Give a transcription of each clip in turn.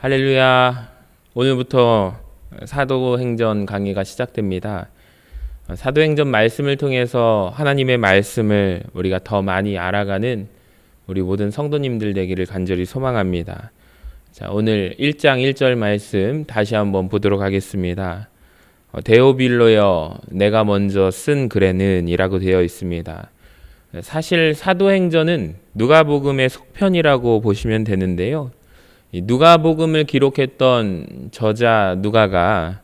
할렐루야. 오늘부터 사도행전 강의가 시작됩니다. 사도행전 말씀을 통해서 하나님의 말씀을 우리가 더 많이 알아가는 우리 모든 성도님들 되기를 간절히 소망합니다. 자, 오늘 1장 1절 말씀 다시 한번 보도록 하겠습니다. 데오빌로여 내가 먼저 쓴 글에는 이라고 되어 있습니다. 사실 사도행전은 누가복음의 속편이라고 보시면 되는데요. 이 누가복음을 기록했던 저자 누가가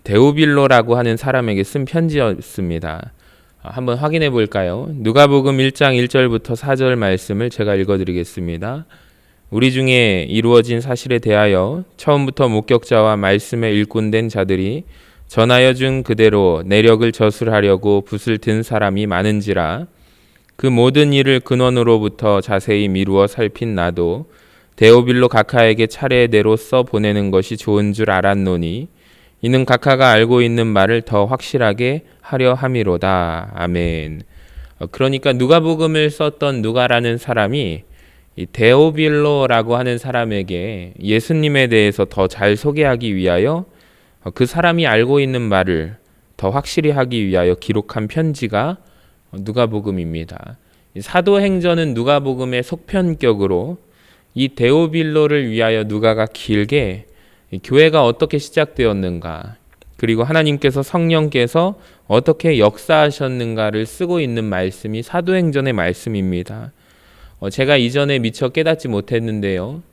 데오빌로라고 하는 사람에게 쓴 편지였습니다. 한번 확인해 볼까요? 누가복음 1장 1절부터 4절 말씀을 제가 읽어드리겠습니다. 우리 중에 이루어진 사실에 대하여 처음부터 목격자와 말씀에 일꾼된 자들이 전하여 준 그대로 내력을 저술하려고 붓을 든 사람이 많은지라 그 모든 일을 근원으로부터 자세히 미루어 살핀 나도 데오빌로 각하에게 차례대로 써 보내는 것이 좋은 줄 알았노니 이는 각하가 알고 있는 말을 더 확실하게 하려 함이로다. 아멘. 그러니까 누가복음을 썼던 누가라는 사람이 이 데오빌로라고 하는 사람에게 예수님에 대해서 더 잘 소개하기 위하여 그 사람이 알고 있는 말을 더 확실히 하기 위하여 기록한 편지가 누가복음입니다. 사도행전은 누가복음의 속편격으로 이 데오빌로를 위하여 누가가 길게 교회가 어떻게 시작되었는가, 그리고 하나님께서 성령께서 어떻게 역사하셨는가를 쓰고 있는 말씀이 사도행전의 말씀입니다. 제가 이전에 미처 깨닫지 못했는데요.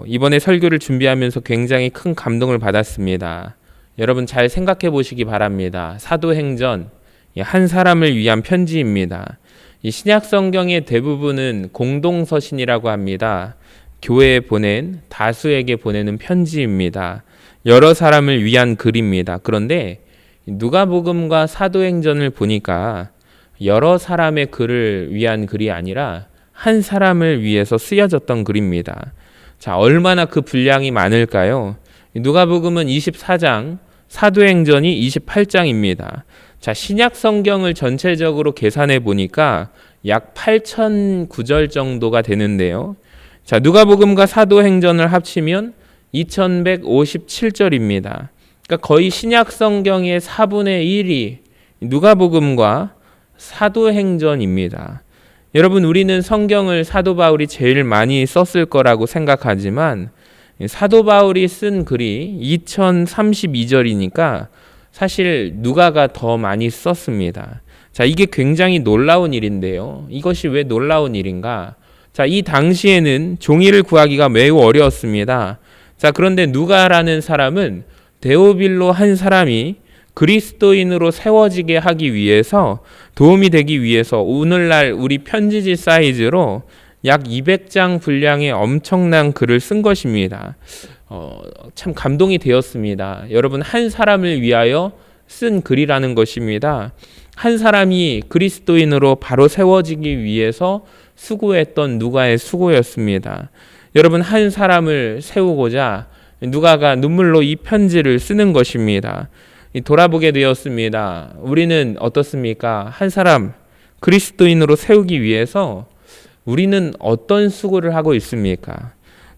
이번에 설교를 준비하면서 굉장히 큰 감동을 받았습니다. 여러분 잘 생각해 보시기 바랍니다. 사도행전 한 사람을 위한 편지입니다. 이 신약 성경의 대부분은 공동서신이라고 합니다. 교회에 보낸, 다수에게 보내는 편지입니다. 여러 사람을 위한 글입니다. 그런데 누가복음과 사도행전을 보니까 여러 사람의 글을 위한 글이 아니라 한 사람을 위해서 쓰여졌던 글입니다. 자, 얼마나 그 분량이 많을까요? 누가복음은 24장, 사도행전이 28장입니다. 자, 신약 성경을 전체적으로 계산해 보니까 약 8,009절 정도가 되는데요. 자, 누가복음과 사도행전을 합치면 2,157절입니다. 그러니까 거의 신약 성경의 4분의 1이 누가복음과 사도행전입니다. 여러분, 우리는 성경을 사도 바울이 제일 많이 썼을 거라고 생각하지만 사도 바울이 쓴 글이 2,032절이니까 사실 누가가 더 많이 썼습니다. 자, 이게 굉장히 놀라운 일인데요. 이것이 왜 놀라운 일인가? 자, 이 당시에는 종이를 구하기가 매우 어려웠습니다. 자, 그런데 누가라는 사람은 데오빌로 한 사람이 그리스도인으로 세워지게 하기 위해서, 도움이 되기 위해서 오늘날 우리 편지지 사이즈로 약 200장 분량의 엄청난 글을 쓴 것입니다. 참 감동이 되었습니다. 여러분, 한 사람을 위하여 쓴 글이라는 것입니다. 한 사람이 그리스도인으로 바로 세워지기 위해서 수고했던 누가의 수고였습니다. 여러분, 한 사람을 세우고자 누가가 눈물로 이 편지를 쓰는 것입니다. 돌아보게 되었습니다. 우리는 어떻습니까? 한 사람 그리스도인으로 세우기 위해서 우리는 어떤 수고를 하고 있습니까?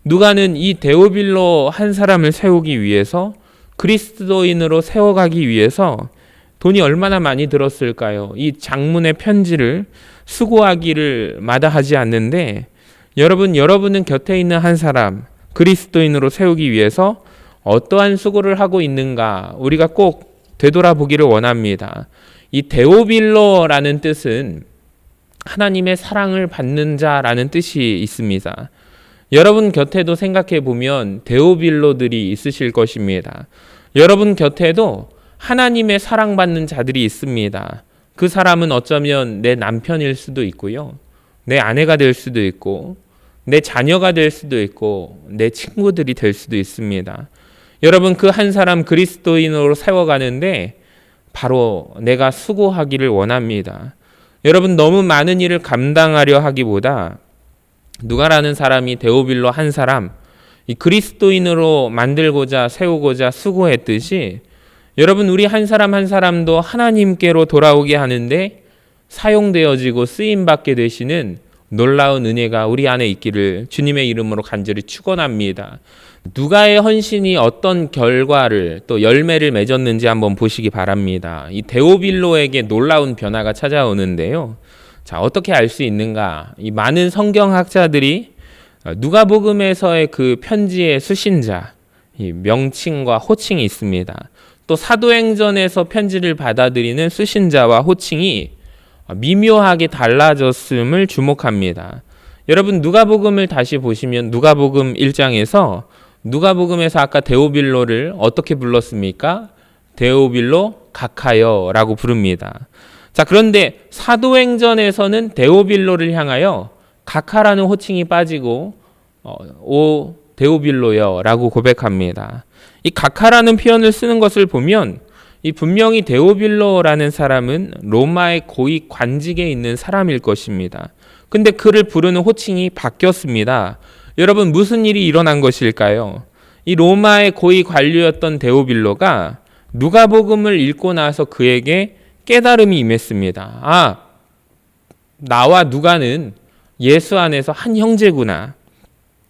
누가는 이 데오빌로 한 사람을 세우기 위해서, 그리스도인으로 세워가기 위해서 돈이 얼마나 많이 들었을까요? 이 장문의 편지를 수고하기를 마다하지 않는데, 여러분은 곁에 있는 한 사람 그리스도인으로 세우기 위해서 어떠한 수고를 하고 있는가 우리가 꼭 되돌아보기를 원합니다. 이 데오빌로라는 뜻은 하나님의 사랑을 받는 자라는 뜻이 있습니다. 여러분 곁에도 생각해 보면 데오빌로들이 있으실 것입니다. 여러분 곁에도 하나님의 사랑받는 자들이 있습니다. 그 사람은 어쩌면 내 남편일 수도 있고요. 내 아내가 될 수도 있고, 내 자녀가 될 수도 있고, 내 친구들이 될 수도 있습니다. 여러분, 그 한 사람 그리스도인으로 세워가는데 바로 내가 수고하기를 원합니다. 여러분, 너무 많은 일을 감당하려 하기보다 누가라는 사람이 데오빌로 한 사람, 이 그리스도인으로 만들고자 세우고자 수고했듯이, 여러분, 우리 한 사람 한 사람도 하나님께로 돌아오게 하는데 사용되어지고 쓰임받게 되시는 놀라운 은혜가 우리 안에 있기를 주님의 이름으로 간절히 축원합니다. 누가의 헌신이 어떤 결과를 또 열매를 맺었는지 한번 보시기 바랍니다. 이 데오빌로에게 놀라운 변화가 찾아오는데요. 자, 어떻게 알 수 있는가? 이 많은 성경학자들이 누가복음에서의 그 편지의 수신자, 이 명칭과 호칭이 있습니다. 또 사도행전에서 편지를 받아들이는 수신자와 호칭이 미묘하게 달라졌음을 주목합니다. 여러분 누가복음을 다시 보시면 누가복음 1장에서 누가복음에서 아까 데오빌로를 어떻게 불렀습니까? 데오빌로 가카여라고 부릅니다. 자, 그런데 사도행전에서는 데오빌로를 향하여 가카라는 호칭이 빠지고 오 데오빌로여라고 고백합니다. 이 가카라는 표현을 쓰는 것을 보면 이 분명히 데오빌로라는 사람은 로마의 고위 관직에 있는 사람일 것입니다. 근데 그를 부르는 호칭이 바뀌었습니다. 여러분 무슨 일이 일어난 것일까요? 이 로마의 고위 관료였던 데오빌로가 누가복음을 읽고 나서 그에게 깨달음이 임했습니다. 아, 나와 누가는 예수 안에서 한 형제구나.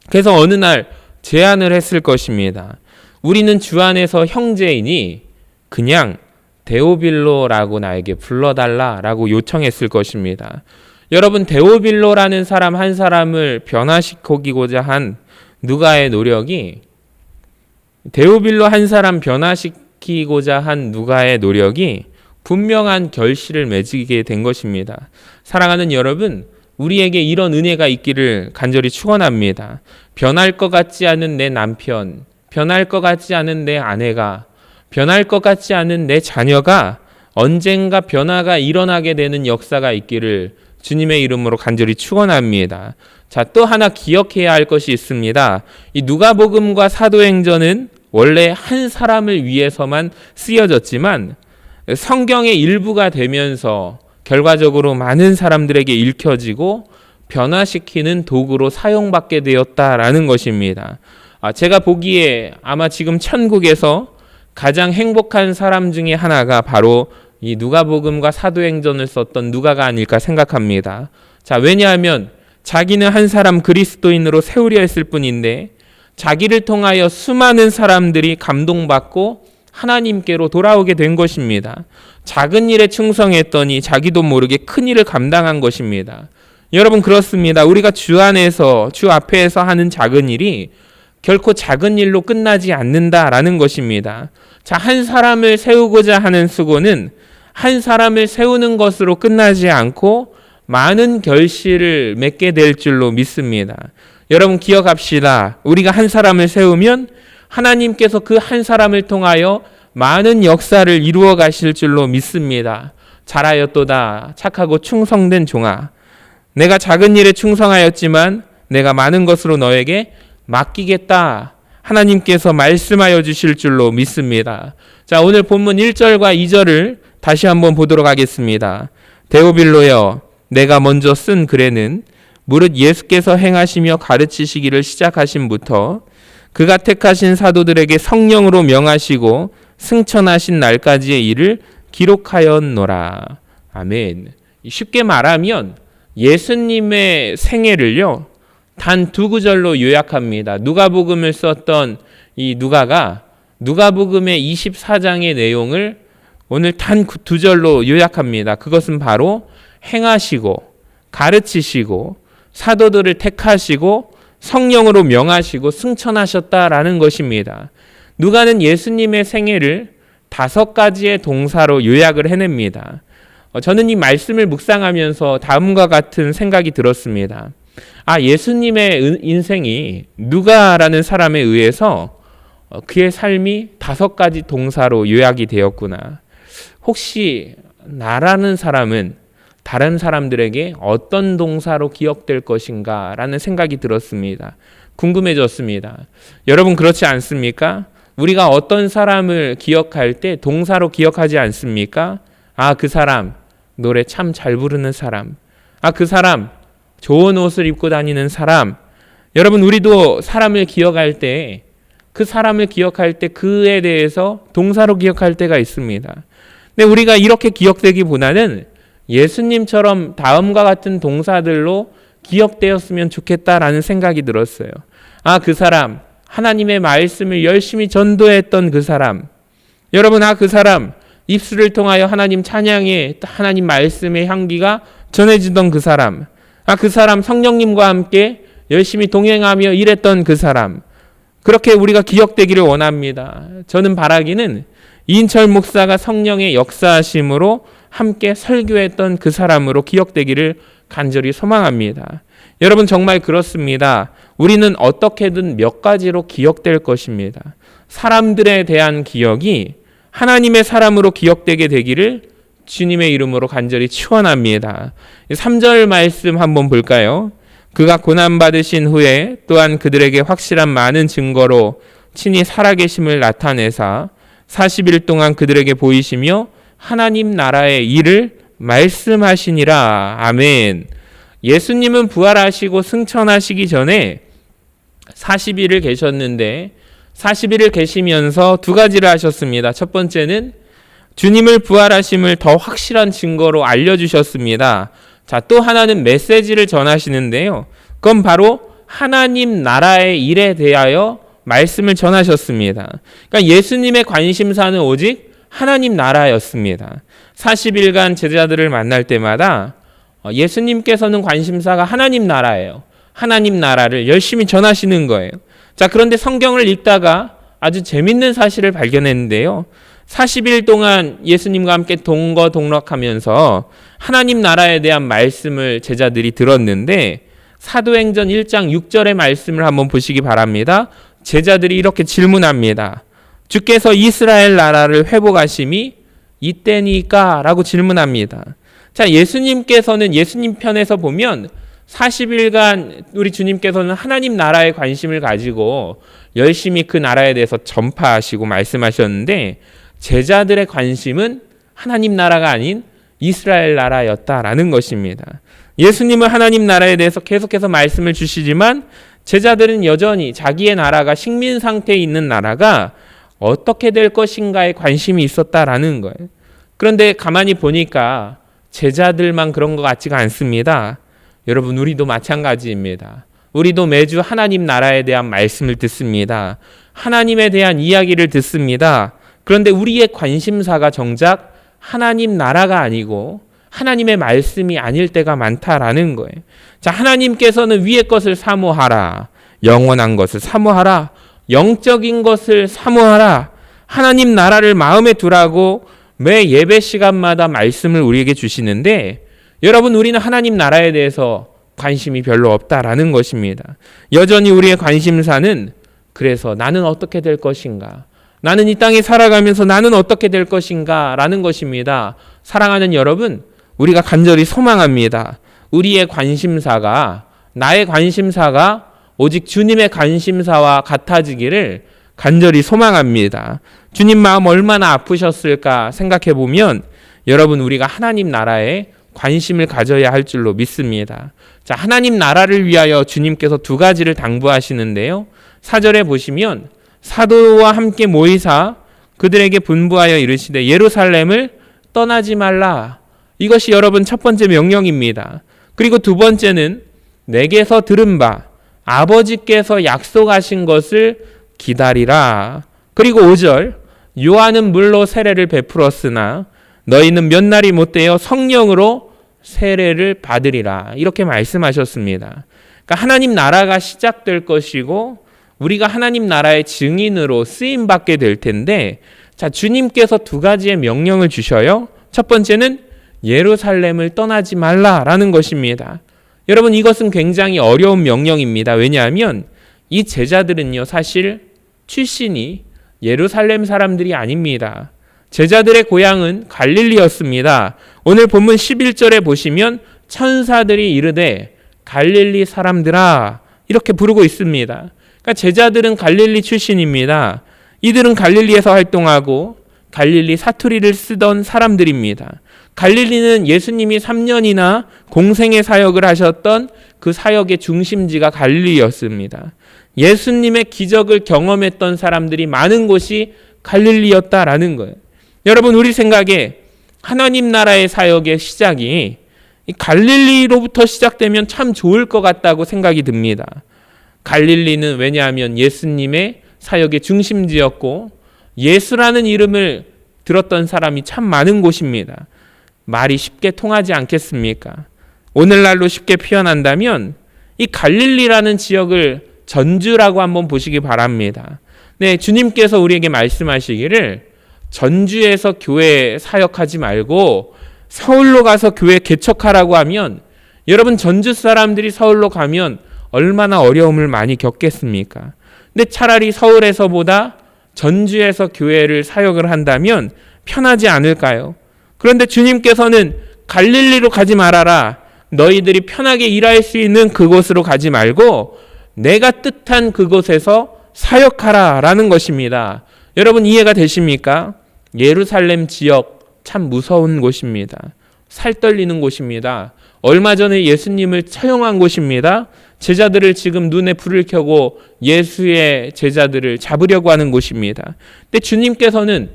그래서 어느 날 제안을 했을 것입니다. 우리는 주 안에서 형제이니 그냥 데오빌로라고 나에게 불러달라라고 요청했을 것입니다. 여러분 데오빌로라는 사람 한 사람을 변화시키고자 한 누가의 노력이 데오빌로 한 사람 변화시키고자 한 누가의 노력이 분명한 결실을 맺게 된 것입니다. 사랑하는 여러분, 우리에게 이런 은혜가 있기를 간절히 축원합니다. 변할 것 같지 않은 내 남편, 변할 것 같지 않은 내 아내가, 변할 것 같지 않은 내 자녀가 언젠가 변화가 일어나게 되는 역사가 있기를 주님의 이름으로 간절히 축원합니다. 자, 또 하나 기억해야 할 것이 있습니다. 이 누가복음과 사도행전은 원래 한 사람을 위해서만 쓰여졌지만 성경의 일부가 되면서 결과적으로 많은 사람들에게 읽혀지고 변화시키는 도구로 사용받게 되었다라는 것입니다. 제가 보기에 아마 지금 천국에서 가장 행복한 사람 중에 하나가 바로 이 누가복음과 사도행전을 썼던 누가가 아닐까 생각합니다. 자, 왜냐하면 자기는 한 사람 그리스도인으로 세우려 했을 뿐인데 자기를 통하여 수많은 사람들이 감동받고 하나님께로 돌아오게 된 것입니다. 작은 일에 충성했더니 자기도 모르게 큰 일을 감당한 것입니다. 여러분 그렇습니다. 우리가 주 안에서 주 앞에서 하는 작은 일이 결코 작은 일로 끝나지 않는다라는 것입니다. 자, 한 사람을 세우고자 하는 수고는 한 사람을 세우는 것으로 끝나지 않고 많은 결실을 맺게 될 줄로 믿습니다. 여러분 기억합시다. 우리가 한 사람을 세우면 하나님께서 그 한 사람을 통하여 많은 역사를 이루어 가실 줄로 믿습니다. 잘하였도다 착하고 충성된 종아, 내가 작은 일에 충성하였지만 내가 많은 것으로 너에게 맡기겠다. 하나님께서 말씀하여 주실 줄로 믿습니다. 자, 오늘 본문 1절과 2절을 다시 한번 보도록 하겠습니다. 데오빌로여, 내가 먼저 쓴 글에는 무릇 예수께서 행하시며 가르치시기를 시작하심부터 그가 택하신 사도들에게 성령으로 명하시고 승천하신 날까지의 일을 기록하였노라. 아멘. 쉽게 말하면 예수님의 생애를요, 단 두 구절로 요약합니다. 누가복음을 썼던 이 누가가 누가복음의 24장의 내용을 오늘 단 두 절로 요약합니다. 그것은 바로 행하시고 가르치시고 사도들을 택하시고 성령으로 명하시고 승천하셨다라는 것입니다. 누가는 예수님의 생애를 5가지의 동사로 요약을 해냅니다. 저는 이 말씀을 묵상하면서 다음과 같은 생각이 들었습니다. 예수님의 인생이 누가라는 사람에 의해서 그의 삶이 5가지 동사로 요약이 되었구나. 혹시 나라는 사람은 다른 사람들에게 어떤 동사로 기억될 것인가 라는 생각이 들었습니다. 궁금해졌습니다. 여러분 그렇지 않습니까? 우리가 어떤 사람을 기억할 때 동사로 기억하지 않습니까? 그 사람 노래 참 잘 부르는 사람. 그 사람 좋은 옷을 입고 다니는 사람. 여러분 우리도 사람을 기억할 때 그 사람을 기억할 때 그에 대해서 동사로 기억할 때가 있습니다. 근데 우리가 이렇게 기억되기보다는 예수님처럼 다음과 같은 동사들로 기억되었으면 좋겠다라는 생각이 들었어요. 아, 그 사람, 하나님의 말씀을 열심히 전도했던 그 사람. 여러분, 그 사람, 입술을 통하여 하나님 찬양의 하나님 말씀의 향기가 전해지던 그 사람. 그 사람 성령님과 함께 열심히 동행하며 일했던 그 사람. 그렇게 우리가 기억되기를 원합니다. 저는 바라기는 이인철 목사가 성령의 역사하심으로 함께 설교했던 그 사람으로 기억되기를 간절히 소망합니다. 여러분, 정말 그렇습니다. 우리는 어떻게든 몇 가지로 기억될 것입니다. 사람들에 대한 기억이 하나님의 사람으로 기억되게 되기를 주님의 이름으로 간절히 축원합니다. 3절 말씀 한번 볼까요? 그가 고난받으신 후에 또한 그들에게 확실한 많은 증거로 친히 살아계심을 나타내사 40일 동안 그들에게 보이시며 하나님 나라의 일을 말씀하시니라. 아멘. 예수님은 부활하시고 승천하시기 전에 40일을 계셨는데 40일을 계시면서 두 가지를 하셨습니다. 첫 번째는 주님을 부활하심을 더 확실한 증거로 알려주셨습니다. 자, 또 하나는 메시지를 전하시는데요. 그건 바로 하나님 나라의 일에 대하여 말씀을 전하셨습니다. 그러니까 예수님의 관심사는 오직 하나님 나라였습니다. 40일간 제자들을 만날 때마다 예수님께서는 관심사가 하나님 나라예요. 하나님 나라를 열심히 전하시는 거예요. 자, 그런데 성경을 읽다가 아주 재밌는 사실을 발견했는데요. 40일 동안 예수님과 함께 동거동락하면서 하나님 나라에 대한 말씀을 제자들이 들었는데 사도행전 1장 6절의 말씀을 한번 보시기 바랍니다. 제자들이 이렇게 질문합니다. 주께서 이스라엘 나라를 회복하심이 이때니까? 라고 질문합니다. 자, 예수님께서는 예수님 편에서 보면 40일간 우리 주님께서는 하나님 나라에 관심을 가지고 열심히 그 나라에 대해서 전파하시고 말씀하셨는데 제자들의 관심은 하나님 나라가 아닌 이스라엘 나라였다라는 것입니다. 예수님은 하나님 나라에 대해서 계속해서 말씀을 주시지만 제자들은 여전히 자기의 나라가 식민 상태에 있는 나라가 어떻게 될 것인가에 관심이 있었다라는 거예요. 그런데 가만히 보니까 제자들만 그런 것 같지가 않습니다. 여러분, 우리도 마찬가지입니다. 우리도 매주 하나님 나라에 대한 말씀을 듣습니다. 하나님에 대한 이야기를 듣습니다. 그런데 우리의 관심사가 정작 하나님 나라가 아니고 하나님의 말씀이 아닐 때가 많다라는 거예요. 자, 하나님께서는 위의 것을 사모하라. 영원한 것을 사모하라. 영적인 것을 사모하라. 하나님 나라를 마음에 두라고 매 예배 시간마다 말씀을 우리에게 주시는데 여러분, 우리는 하나님 나라에 대해서 관심이 별로 없다라는 것입니다. 여전히 우리의 관심사는 그래서 나는 어떻게 될 것인가? 나는 이 땅에 살아가면서 나는 어떻게 될 것인가? 라는 것입니다. 사랑하는 여러분, 우리가 간절히 소망합니다. 우리의 관심사가, 나의 관심사가 오직 주님의 관심사와 같아지기를 간절히 소망합니다. 주님 마음 얼마나 아프셨을까 생각해 보면 여러분, 우리가 하나님 나라에 관심을 가져야 할 줄로 믿습니다. 자, 하나님 나라를 위하여 주님께서 두 가지를 당부하시는데요. 4절에 보시면 사도와 함께 모이사 그들에게 분부하여 이르시되 예루살렘을 떠나지 말라. 이것이 여러분 첫 번째 명령입니다. 그리고 두 번째는 내게서 들은 바 아버지께서 약속하신 것을 기다리라. 그리고 5절 요한은 물로 세례를 베풀었으나 너희는 몇 날이 못되어 성령으로 세례를 받으리라. 이렇게 말씀하셨습니다. 그러니까 하나님 나라가 시작될 것이고 우리가 하나님 나라의 증인으로 쓰임받게 될 텐데 자, 주님께서 두 가지의 명령을 주셔요. 첫 번째는 예루살렘을 떠나지 말라라는 것입니다. 여러분, 이것은 굉장히 어려운 명령입니다. 왜냐하면 이 제자들은요, 사실 출신이 예루살렘 사람들이 아닙니다. 제자들의 고향은 갈릴리였습니다. 오늘 본문 11절에 보시면 천사들이 이르되 갈릴리 사람들아 이렇게 부르고 있습니다. 그러니까 제자들은 갈릴리 출신입니다. 이들은 갈릴리에서 활동하고 갈릴리 사투리를 쓰던 사람들입니다. 갈릴리는 예수님이 3년이나 공생의 사역을 하셨던 그 사역의 중심지가 갈릴리였습니다. 예수님의 기적을 경험했던 사람들이 많은 곳이 갈릴리였다라는 거예요. 여러분, 우리 생각에 하나님 나라의 사역의 시작이 이 갈릴리로부터 시작되면 참 좋을 것 같다고 생각이 듭니다. 갈릴리는 왜냐하면 예수님의 사역의 중심지였고 예수라는 이름을 들었던 사람이 참 많은 곳입니다. 말이 쉽게 통하지 않겠습니까? 오늘날로 쉽게 표현한다면 이 갈릴리라는 지역을 전주라고 한번 보시기 바랍니다. 네, 주님께서 우리에게 말씀하시기를 전주에서 교회 사역하지 말고 서울로 가서 교회 개척하라고 하면 여러분 전주 사람들이 서울로 가면 얼마나 어려움을 많이 겪겠습니까? 근데 차라리 서울에서보다 전주에서 교회를 사역을 한다면 편하지 않을까요? 그런데 주님께서는 갈릴리로 가지 말아라. 너희들이 편하게 일할 수 있는 그곳으로 가지 말고 내가 뜻한 그곳에서 사역하라 라는 것입니다. 여러분 이해가 되십니까? 예루살렘 지역 참 무서운 곳입니다. 살 떨리는 곳입니다. 얼마 전에 예수님을 처형한 곳입니다. 제자들을 지금 눈에 불을 켜고 예수의 제자들을 잡으려고 하는 곳입니다. 근데 주님께서는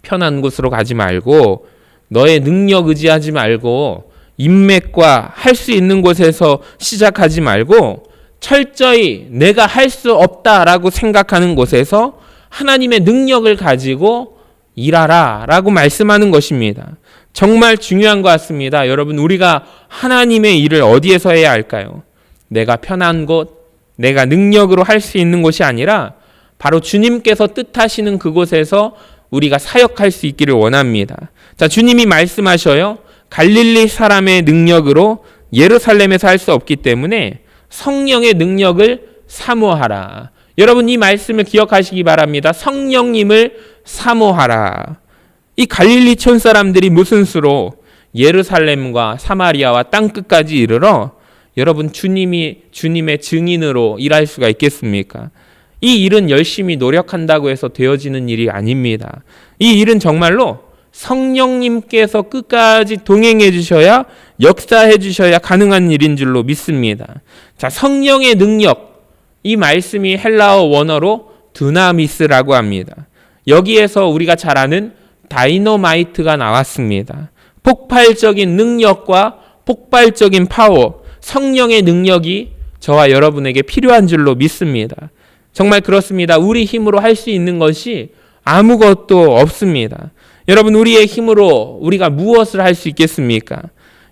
편한 곳으로 가지 말고 너의 능력 의지하지 말고 인맥과 할 수 있는 곳에서 시작하지 말고 철저히 내가 할 수 없다라고 생각하는 곳에서 하나님의 능력을 가지고 일하라 라고 말씀하는 것입니다. 정말 중요한 것 같습니다. 여러분 우리가 하나님의 일을 어디에서 해야 할까요? 내가 편한 곳, 내가 능력으로 할 수 있는 곳이 아니라 바로 주님께서 뜻하시는 그곳에서 우리가 사역할 수 있기를 원합니다. 자, 주님이 말씀하셔요. 갈릴리 사람의 능력으로 예루살렘에서 할 수 없기 때문에 성령의 능력을 사모하라. 여러분 이 말씀을 기억하시기 바랍니다. 성령님을 사모하라. 이 갈릴리촌 사람들이 무슨 수로 예루살렘과 사마리아와 땅끝까지 이르러 여러분 주님의 증인으로 일할 수가 있겠습니까? 이 일은 열심히 노력한다고 해서 되어지는 일이 아닙니다. 이 일은 정말로 성령님께서 끝까지 동행해 주셔야 역사해 주셔야 가능한 일인 줄로 믿습니다. 자, 성령의 능력, 이 말씀이 헬라어 원어로 두나미스라고 합니다. 여기에서 우리가 잘 아는 다이너마이트가 나왔습니다. 폭발적인 능력과 폭발적인 파워, 성령의 능력이 저와 여러분에게 필요한 줄로 믿습니다. 정말 그렇습니다. 우리 힘으로 할 수 있는 것이 아무것도 없습니다. 여러분 우리의 힘으로 우리가 무엇을 할 수 있겠습니까?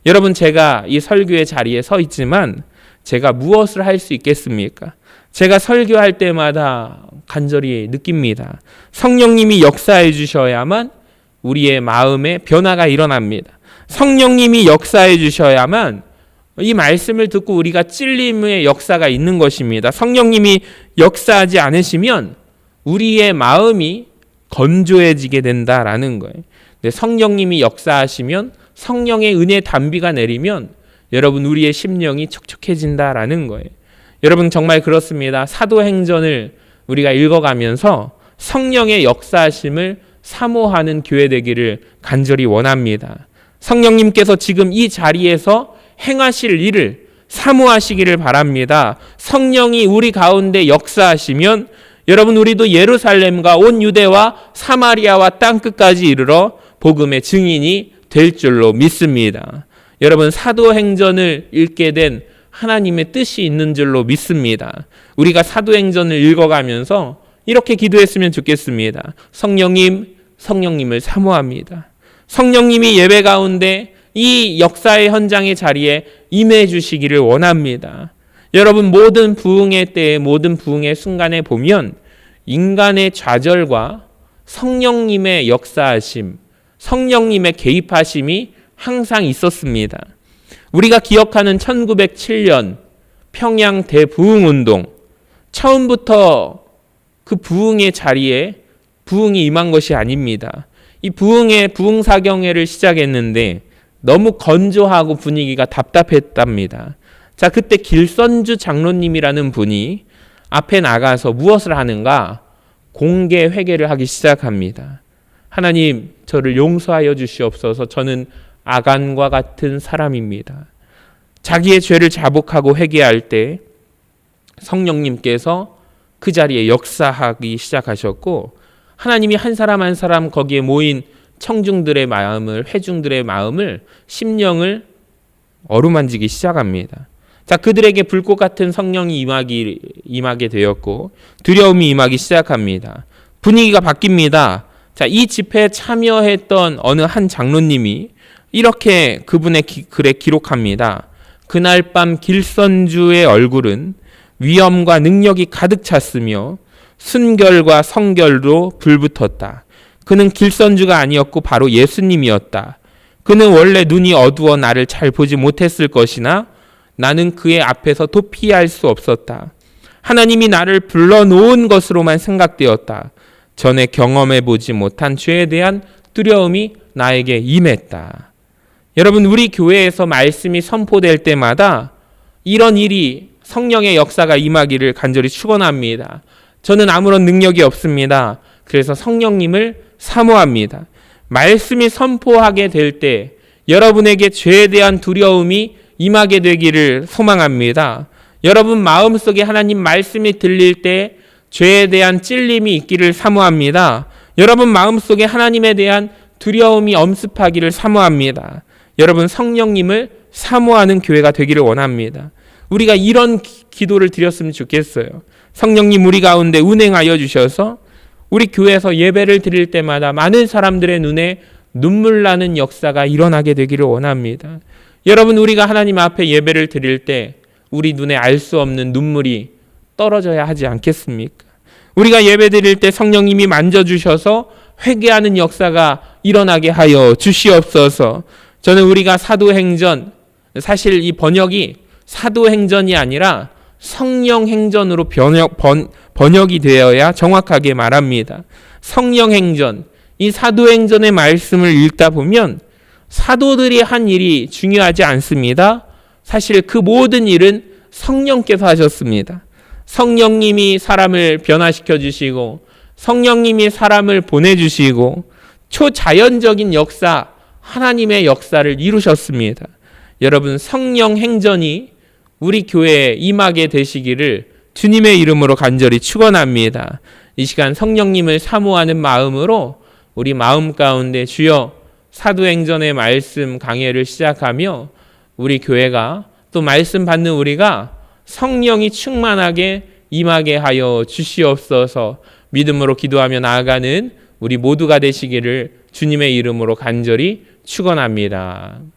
여러분 제가 이 설교의 자리에 서 있지만 제가 무엇을 할 수 있겠습니까? 제가 설교할 때마다 간절히 느낍니다. 성령님이 역사해 주셔야만 우리의 마음에 변화가 일어납니다. 성령님이 역사해 주셔야만 이 말씀을 듣고 우리가 찔림의 역사가 있는 것입니다. 성령님이 역사하지 않으시면 우리의 마음이 건조해지게 된다라는 거예요. 근데 성령님이 역사하시면 성령의 은혜 단비가 내리면 여러분 우리의 심령이 촉촉해진다라는 거예요. 여러분 정말 그렇습니다. 사도행전을 우리가 읽어가면서 성령의 역사하심을 사모하는 교회 되기를 간절히 원합니다. 성령님께서 지금 이 자리에서 행하실 일을 사모하시기를 바랍니다. 성령이 우리 가운데 역사하시면 여러분 우리도 예루살렘과 온 유대와 사마리아와 땅끝까지 이르러 복음의 증인이 될 줄로 믿습니다. 여러분 사도행전을 읽게 된 하나님의 뜻이 있는 줄로 믿습니다. 우리가 사도행전을 읽어가면서 이렇게 기도했으면 좋겠습니다. 성령님을 사모합니다. 성령님이 예배 가운데 이 역사의 현장의 자리에 임해 주시기를 원합니다. 여러분 모든 부흥의 때에 모든 부흥의 순간에 보면 인간의 좌절과 성령님의 역사하심, 성령님의 개입하심이 항상 있었습니다. 우리가 기억하는 1907년 평양 대부흥운동, 처음부터 그 부흥의 자리에 부흥이 임한 것이 아닙니다. 이 부흥사경회를 시작했는데 너무 건조하고 분위기가 답답했답니다. 자, 그때 길선주 장로님이라는 분이 앞에 나가서 무엇을 하는가? 공개 회개를 하기 시작합니다. 하나님, 저를 용서하여 주시옵소서. 저는 아간과 같은 사람입니다. 자기의 죄를 자복하고 회개할 때 성령님께서 그 자리에 역사하기 시작하셨고 하나님이 한 사람 한 사람 거기에 모인 청중들의 마음을, 회중들의 마음을, 심령을 어루만지기 시작합니다. 자, 그들에게 불꽃 같은 성령이 임하게 되었고 두려움이 임하기 시작합니다. 분위기가 바뀝니다. 자, 이 집회에 참여했던 어느 한 장로님이 이렇게 그분의 글에 기록합니다. 그날 밤 길선주의 얼굴은 위엄과 능력이 가득 찼으며 순결과 성결로 불붙었다. 그는 길선주가 아니었고 바로 예수님이었다. 그는 원래 눈이 어두워 나를 잘 보지 못했을 것이나 나는 그의 앞에서 도피할 수 없었다. 하나님이 나를 불러놓은 것으로만 생각되었다. 전에 경험해 보지 못한 죄에 대한 두려움이 나에게 임했다. 여러분, 우리 교회에서 말씀이 선포될 때마다 이런 일이 성령의 역사가 임하기를 간절히 축원합니다. 저는 아무런 능력이 없습니다. 그래서 성령님을 사모합니다. 말씀이 선포하게 될 때 여러분에게 죄에 대한 두려움이 임하게 되기를 소망합니다. 여러분 마음속에 하나님 말씀이 들릴 때 죄에 대한 찔림이 있기를 사모합니다. 여러분 마음속에 하나님에 대한 두려움이 엄습하기를 사모합니다. 여러분 성령님을 사모하는 교회가 되기를 원합니다. 우리가 이런 기도를 드렸으면 좋겠어요. 성령님 우리 가운데 운행하여 주셔서 우리 교회에서 예배를 드릴 때마다 많은 사람들의 눈에 눈물 나는 역사가 일어나게 되기를 원합니다. 여러분 우리가 하나님 앞에 예배를 드릴 때 우리 눈에 알 수 없는 눈물이 떨어져야 하지 않겠습니까? 우리가 예배 드릴 때 성령님이 만져주셔서 회개하는 역사가 일어나게 하여 주시옵소서. 저는 우리가 사도행전, 사실 이 번역이 사도행전이 아니라 성령행전으로 번역이 되어야 정확하게 말합니다. 성령행전, 이 사도행전의 말씀을 읽다 보면 사도들이 한 일이 중요하지 않습니다. 사실 그 모든 일은 성령께서 하셨습니다. 성령님이 사람을 변화시켜 주시고 성령님이 사람을 보내주시고 초자연적인 역사, 하나님의 역사를 이루셨습니다. 여러분 성령 행전이 우리 교회에 임하게 되시기를 주님의 이름으로 간절히 축원합니다. 이 시간 성령님을 사모하는 마음으로 우리 마음 가운데 주여 사도행전의 말씀 강해를 시작하며 우리 교회가 또 말씀 받는 우리가 성령이 충만하게 임하게 하여 주시옵소서. 믿음으로 기도하며 나아가는 우리 모두가 되시기를 주님의 이름으로 간절히 축원합니다.